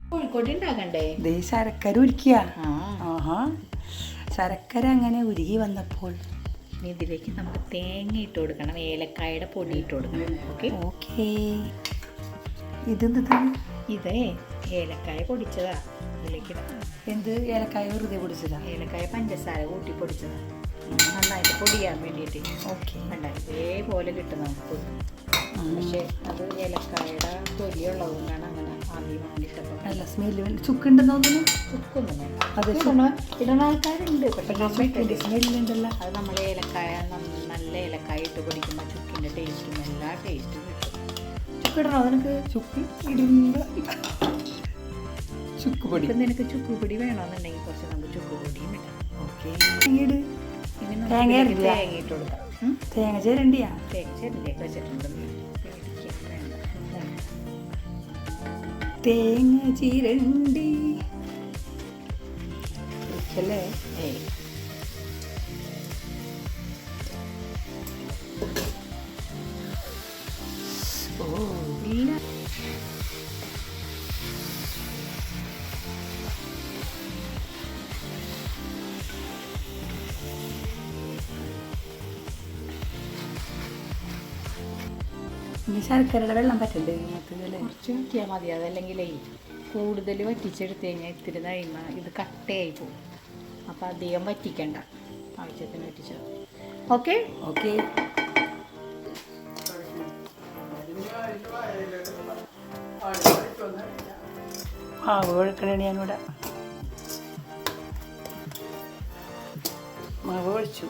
കോഴിക്കോട് ഉണ്ടാക്കണ്ടേ? ദേ ശർക്കര ഉരുക്കിയ. ആഹാ, ശർക്കര അങ്ങനെ ഉരുകി വന്നപ്പോൾ ഇതിലേക്ക് നമുക്ക് തേങ്ങ ഇട്ട് കൊടുക്കണം, ഏലക്കായുടെ പൊടി ഇട്ട് കൊടുക്കണം. Okay okay. ഇതെന്ത്? ഇതേ ഏലക്കായ പൊടിച്ചതാ ഇതിലേക്ക് ഇടാം. എന്ത് ഏലക്കായ വെറുതെ പൊടിച്ചതാ? ഏലക്കായ പഞ്ചസാര കൂട്ടി പൊടിച്ചതാ, നന്നായിട്ട് പൊടിയാൻ വേണ്ടിയിട്ട്. ഓക്കെ. ഇതേപോലെ കിട്ടും നമുക്ക്. പക്ഷെ അത് ഏലക്കായുടെ തൊലിയുള്ളത് കൊണ്ടാണ് അങ്ങനെ ആദ്യം വാങ്ങിയിട്ടപ്പോൾ നല്ല സ്മെല്ല്. ചുക്കുണ്ടെന്ന് തോന്നുന്നു. ചുക്കൊന്നും അത് ഇടുന്ന ആൾക്കാരുണ്ട്, പക്ഷേ സ്മെല്ലുണ്ടല്ലോ. അത് നമ്മൾ ഏലക്കായ നല്ല ഏലക്കായ ഇട്ട് പൊടിക്കുമ്പോൾ ചുക്കിൻ്റെ ടേസ്റ്റും എല്ലാ ടേസ്റ്റും കിട്ടും. ചുക്കിടണോ നിനക്ക്? ചുക്ക് ഇടുന്ന ചുക്ക് പൊടി. ഇപ്പം നിനക്ക് ചുക്ക് പൊടി വേണമെന്നുണ്ടെങ്കിൽ കുറച്ച് നമുക്ക് ചുക്ക് പൊടിയും ഇടാം. ഓക്കെ. തേങ്ങ ഇട്ട് കൊടുക്കാം. തേങ്ങ ചേരണ്ടിയാ? തേങ്ങ ചേരണ്ടിയൊക്കെ വെച്ചിട്ടുണ്ട്. തേങ്ങ ചീരണ്ടി അല്ലേ? ഓ ഇല്ല. ഇനി ശർക്കരയുടെ വെള്ളം പറ്റണ്ടേ? കുറച്ച് വറ്റിയാൽ മതി. അതല്ലെങ്കിൽ കൂടുതൽ വറ്റിച്ചെടുത്ത് കഴിഞ്ഞാൽ ഇത്തിരി കഴിയുമ്പോൾ ഇത് കട്ടയായി പോകും. അപ്പോൾ അധികം വറ്റിക്കണ്ട, ആവശ്യത്തിന് വറ്റിച്ചാൽ. Okay okay. മാവ് ഒഴിക്കണേ. ഞാനിവിടെ മാവ് ഒഴിച്ചു.